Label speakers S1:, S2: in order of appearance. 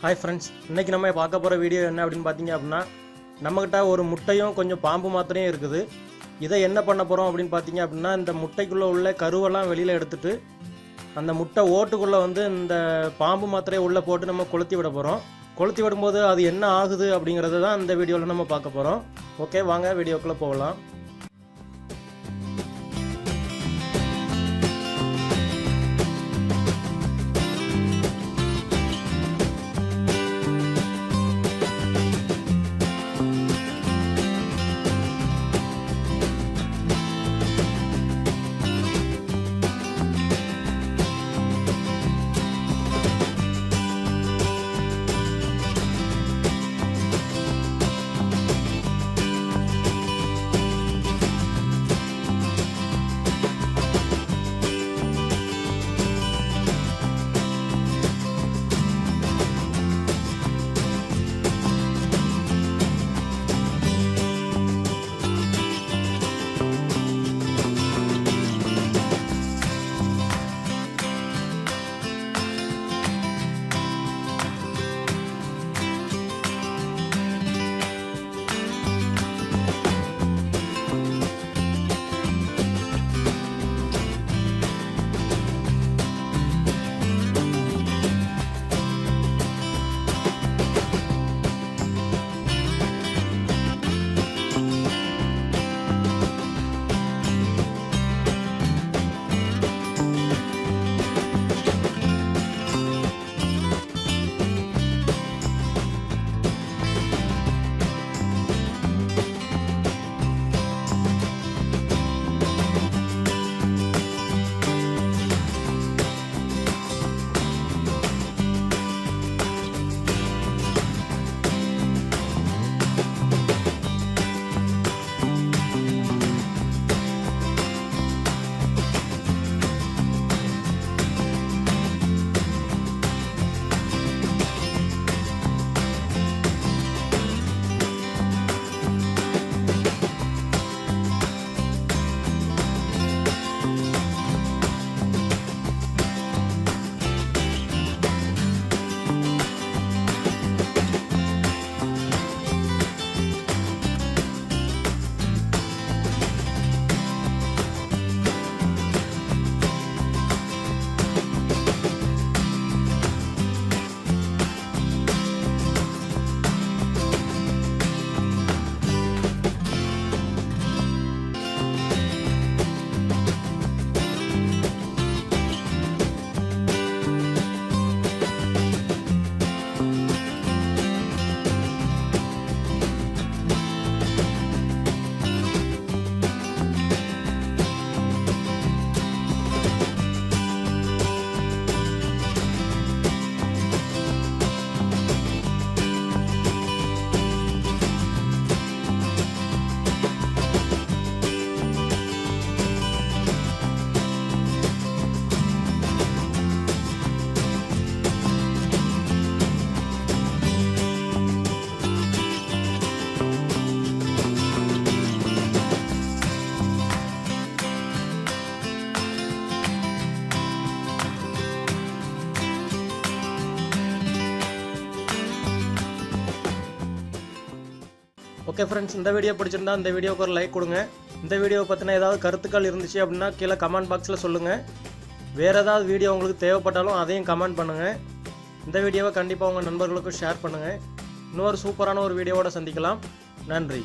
S1: Hi friends इनकी நம்ம பார்க்க போற வீடியோ என்ன அப்படினு பாத்தீங்க அப்படினா நம்மகிட்ட ஒரு முட்டையும் கொஞ்சம் பாம்பு மாத்திரையும் இருக்குது. இதை என்ன பண்ண போறோம் அப்படினு பாத்தீங்க அப்படினா இந்த முட்டைக்குள்ள உள்ள கருவெல்லாம் வெளியில எடுத்துட்டு அந்த முட்டை ஓட்டுக்குள்ள வந்து இந்த பாம்பு மாத்திரையை உள்ள போட்டு நம்ம கொளுத்தி விட போறோம். கொளுத்தி விடும்போது அது என்ன ஆகுது அப்படிங்கறத தான் இந்த வீடியோல நம்ம பார்க்க போறோம். ஓகே வாங்க வீடியோக்குள்ள போகலாம். ஓகே ஃப்ரெண்ட்ஸ் இந்த வீடியோ பிடிச்சிருந்தா இந்த வீடியோக்கு ஒரு லைக் கொடுங்க. இந்த வீடியோவை பற்றின ஏதாவது கருத்துக்கள் இருந்துச்சு அப்படின்னா கீழே கமெண்ட் பாக்ஸில் சொல்லுங்கள். வேறு ஏதாவது வீடியோ உங்களுக்கு தேவைப்பட்டாலும் அதையும் கமெண்ட் பண்ணுங்கள். இந்த வீடியோவை கண்டிப்பாக உங்கள் நண்பர்களுக்கும் ஷேர் பண்ணுங்கள். இன்னொரு சூப்பரான ஒரு வீடியோவோட சந்திக்கலாம். நன்றி.